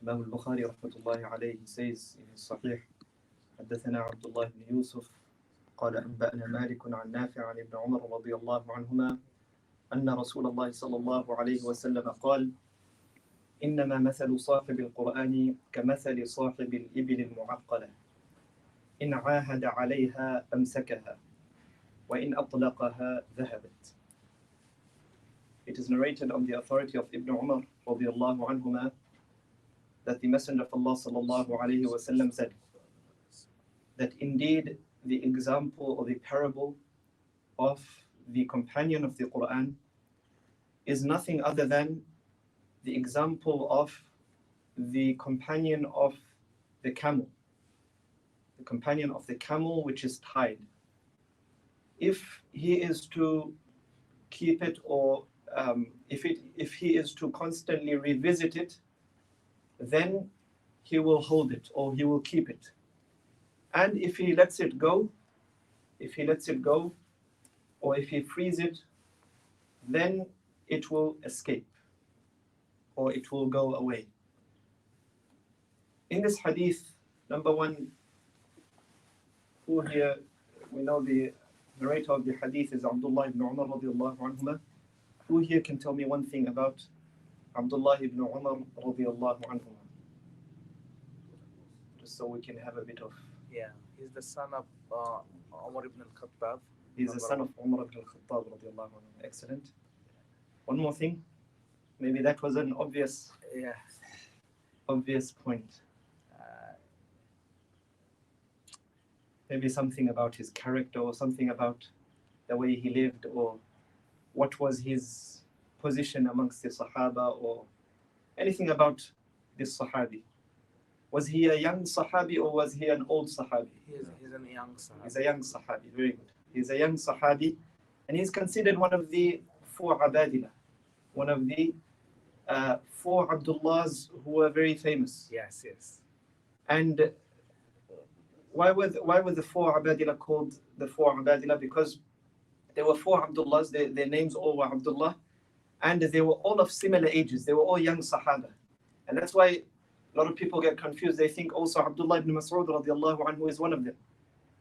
Imam al-Bukhari rahmatullahi alayhi says in his Sahih, حدثنا عبد الله بن يوسف قال أنبأنا مالك عن نافع عن ابن عمر رضي الله عنهما أن رسول الله صلى الله عليه وسلم قال إنما مثل صاحب القرآن كمثل صاحب الإبل المعقلة إن عاهد عليها أمسكها وإن أطلقها ذهبت. It is narrated on the authority of Ibn Umar رضي الله عنهما that the Messenger of Allah sallallahu alayhi wasallam said that indeed the example or the parable of the companion of the Quran is nothing other than the example of the companion of the camel. The companion of the camel which is tied. If he is to keep it or if he is to constantly revisit it, then he will hold it or he will keep it. And if he lets it go, or if he frees it, then it will escape or it will go away. In this hadith, number one, who here, we know the narrator of the hadith is Abdullah ibn Umar radiallahu anhuma. Who here can tell me one thing about Abdullah ibn Umar radiallahu anhuma? Just so we can have a bit of... Yeah, he's the son of Umar ibn al-Khattab. He's the son of Umar ibn al-Khattab radiallahu anhu. Excellent. One more thing. Maybe that was an obvious point. Maybe something about his character or something about the way he lived or what was his position amongst the Sahaba or anything about this Sahabi. Was he a young Sahabi or was he an old Sahabi? He's a young Sahabi. He's a young Sahabi, very good. He's a young Sahabi and he's considered one of the four Abadila, one of the four Abdullahs who were very famous. Yes. And why were the four Abadila called the four Abadila? Because there were four Abdullahs, their names all were Abdullah, and they were all of similar ages. They were all young Sahaba. And that's why a lot of people get confused. They think also Abdullah ibn Mas'ud radiallahu anhu is one of them.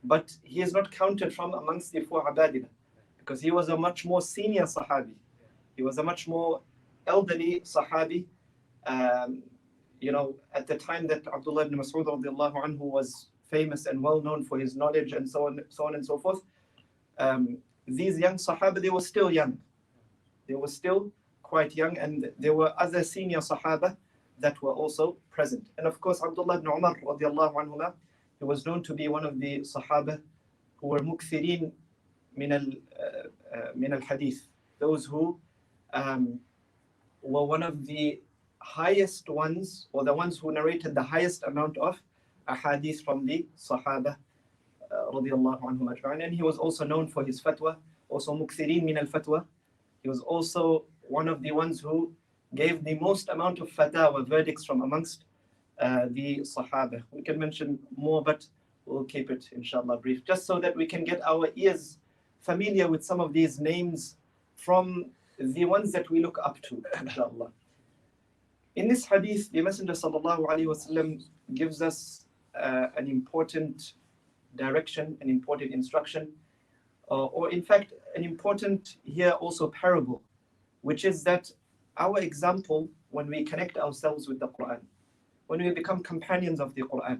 But he is not counted from amongst the four Abadila because he was a much more senior Sahabi. He was a much more elderly Sahabi. At the time that Abdullah ibn Mas'ud radiallahu anhu was famous and well known for his knowledge and so on and so forth. These young Sahaba, they were still young. They were still quite young, and there were other senior Sahaba that were also present. And of course, Abdullah ibn Umar radiallahu anhuma, he was known to be one of the Sahaba who were mukthirin min al-hadith. Those who were one of the highest ones, or the ones who narrated the highest amount of ahadith from the Sahaba radiallahu anhum ajma'in. And he was also known for his fatwa, also mukthirin min al-fatwa. He was also one of the ones who gave the most amount of fatwa, verdicts from amongst the Sahaba. We can mention more, but we'll keep it inshallah brief, just so that we can get our ears familiar with some of these names from the ones that we look up to, inshallah. In this hadith, the Messenger sallallahu alaihi wasallam gives us an important direction, an important instruction, or in fact, an important here also parable, which is that our example when we connect ourselves with the Quran, when we become companions of the Quran,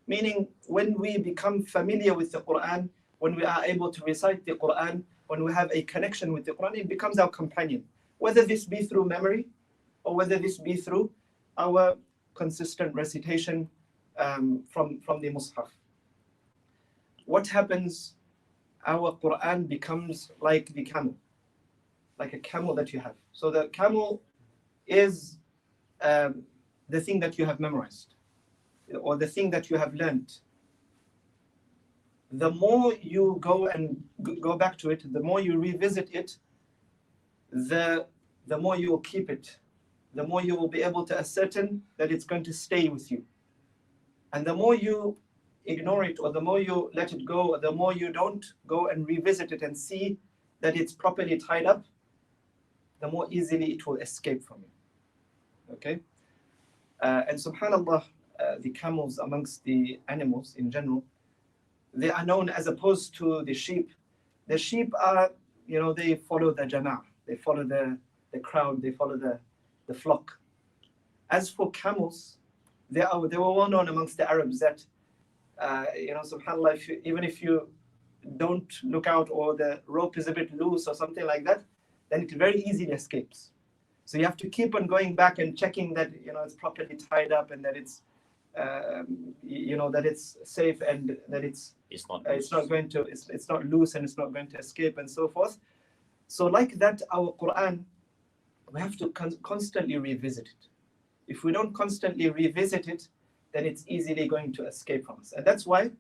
meaning when we become familiar with the Quran, when we are able to recite the Quran, when we have a connection with the Quran, it becomes our companion, whether this be through memory or whether this be through our consistent recitation from the Mus'haf. What happens? Our Quran becomes like the camel, like a camel that you have. So the camel is the thing that you have memorized, or the thing that you have learned. The more you go back to it, the more you revisit it, the more you will keep it, the more you will be able to ascertain that it's going to stay with you. And the more you ignore it, or the more you let it go, or the more you don't go and revisit it and see that it's properly tied up, the more easily it will escape from you. Okay? And subhanallah, the camels amongst the animals in general, they are known as opposed to the sheep. The sheep are, they follow the jama'ah, they follow the crowd, they follow the flock. As for camels, they were well known amongst the Arabs that, subhanallah, even if you don't look out or the rope is a bit loose or something like that, then it very easily escapes. So you have to keep on going back and checking that it's properly tied up and that it's that it's safe and that it's not loose and it's not going to escape and so forth. So like that, our Quran, we have to constantly revisit it. If we don't constantly revisit it, then it's easily going to escape from us. And that's why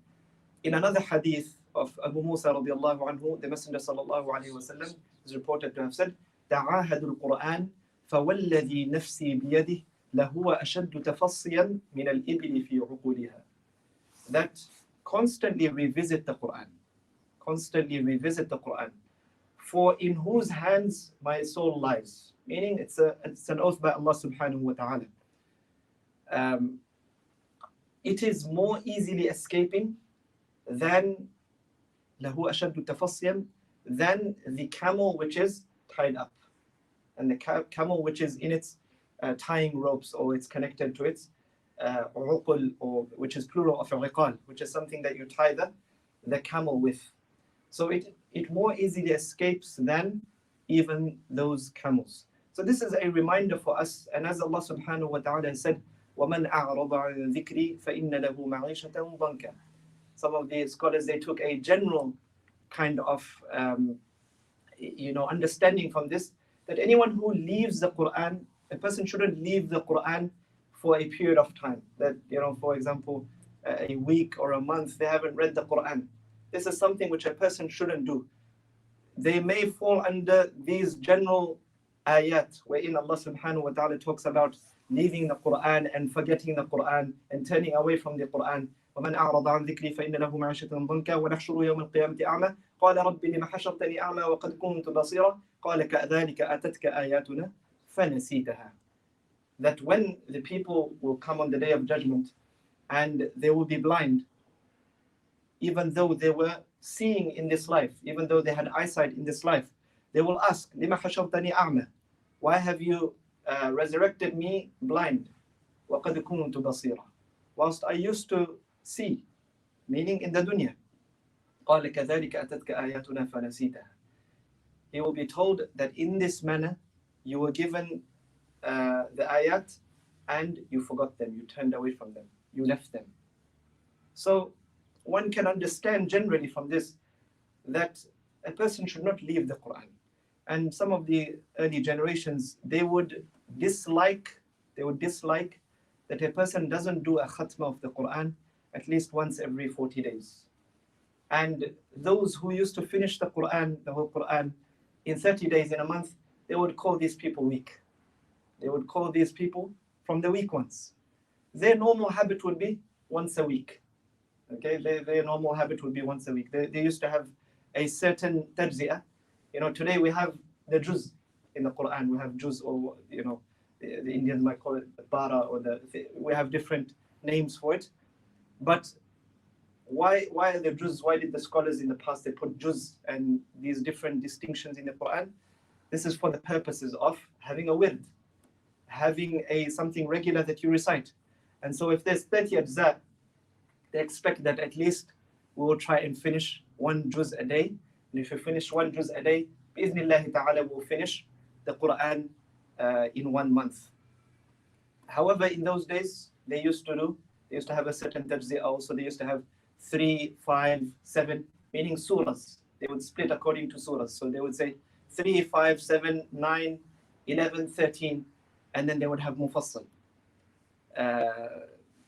in another hadith of Abu Musa radiallahu anhu, the Messenger sallallahu alayhi wa sallam is reported to have said, تعاهدوا القرآن فوالذي نفسي بيده لهو أشد تفصيا من الإبل في عقولها. That constantly revisit the Quran. Constantly revisit the Quran. For in whose hands my soul lies. Meaning it's an oath by Allah subhanahu wa ta'ala. It is more easily escaping than له أشد تفصيا than the camel which is tied up. And the camel which is in its tying ropes or it's connected to its uqul, or which is plural of riqal, which is something that you tie the camel with. So it more easily escapes than even those camels. So this is a reminder for us, and as Allah subhanahu wa ta'ala said, وَمَنْ أَعْرَضَ عَنْ ذِكْرِي فَإِنَّ لَهُ مَعِيشَةً ضَنْكًا. Some of the scholars, they took a general kind of understanding from this, that anyone who leaves the Quran, a person shouldn't leave the Quran for a period of time. That, for example, a week or a month, they haven't read the Quran. This is something which a person shouldn't do. They may fall under these general ayat, wherein Allah subhanahu wa ta'ala talks about leaving the Quran and forgetting the Quran and turning away from the Quran. وَمَنْ أَعْرَضَ عَنْ ذِكْرِي فَإِنَّ لَهُ مَعِيشَةً ضَنْكًا وَنَحْشُرُهُ يَوْمَ الْقِيَامَةِ أَعْمَى قَالَ رَبِّ لِمَ حَشَرْتَنِي أَعْمَى وَقَدْ كُنْتُ بَصِيرًا قَالَ كَذَلِكَ أَتَتْكَ آيَاتُنَا فَنَسِيتَهَا. That when the people will come on the day of judgment and they will be blind, even though they were seeing in this life, even though they had eyesight in this life, they will ask, لِمَ حَشَرْتَنِي أَعْمَى? Why have you resurrected me blind? وَقَدْ كُنْتُ بَصِيرًا. Whilst I used to see, meaning in the dunya. قَالَ كَذَلِكَ أَتَتْكَ آيَاتُنَا فَنَسِيتَهَا. He will be told that in this manner you were given the ayat and you forgot them, you turned away from them, you left them. So one can understand generally from this that a person should not leave the Quran. And some of the early generations, they would dislike that a person doesn't do a khatma of the Quran at least once every 40 days. And those who used to finish the Quran, the whole Quran, in 30 days, in a month, they would call these people weak. They would call these people from the weak ones. Their normal habit would be once a week. Okay, their normal habit would be once a week. They used to have a certain tajzi'ah. Today we have the juz in the Quran. We have juz, or the Indians might call it the para, or we have different names for it. But why are the juz? Why did the scholars in the past, they put juz and these different distinctions in the Quran? This is for the purposes of having a wird, having something regular that you recite. And so if there's 30 ajza, they expect that at least we will try and finish one juz a day. And if we finish one juz a day, bi'iznillahi ta'ala, we'll finish the Quran in 1 month. However, in those days, they used to have a certain tajzi also. They used to have 3, 5, 7, meaning surahs. They would split according to surahs. So they would say 3, 5, 7, 9, 11, 13, and then they would have mufassal.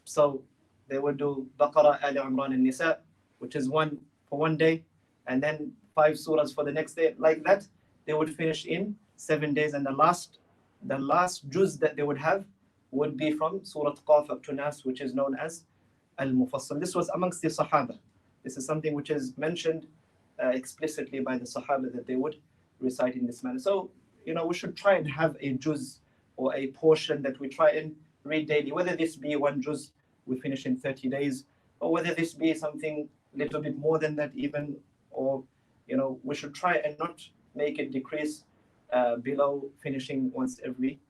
So they would do Baqarah, Ali Imran, and Nisa, which is one for one day, and then 5 surahs for the next day. Like that, they would finish in 7 days, and the last juz that they would have would be from Surah Qaf up to Nas, which is known as Al-Mufassal. This was amongst the Sahaba. This is something which is mentioned explicitly by the Sahaba, that they would recite in this manner. So, we should try and have a juz or a portion that we try and read daily, whether this be one juz we finish in 30 days, or whether this be something a little bit more than that even, or we should try and not make it decrease below finishing once every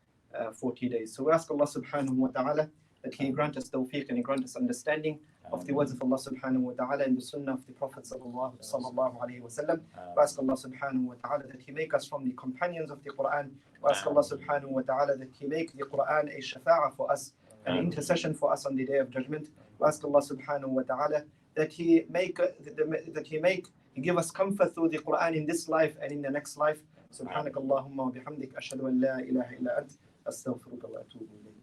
40 days. So we ask Allah subhanahu wa ta'ala that He grant us tawfiq and He grant us understanding of the words of Allah subhanahu wa ta'ala and the sunnah of the Prophet sallallahu alayhi wa sallam. We ask Allah subhanahu wa ta'ala that He make us from the companions of the Quran. We ask Allah subhanahu wa ta'ala that He make the Quran a shafa'ah for us, an intercession for us on the day of judgment. We ask Allah subhanahu wa ta'ala that He give us comfort through the Quran in this life and in the next life. سبحانك اللهم وبحمدك أشهد أن لا إله إلا أنت أستغفرك وأتوب إليك.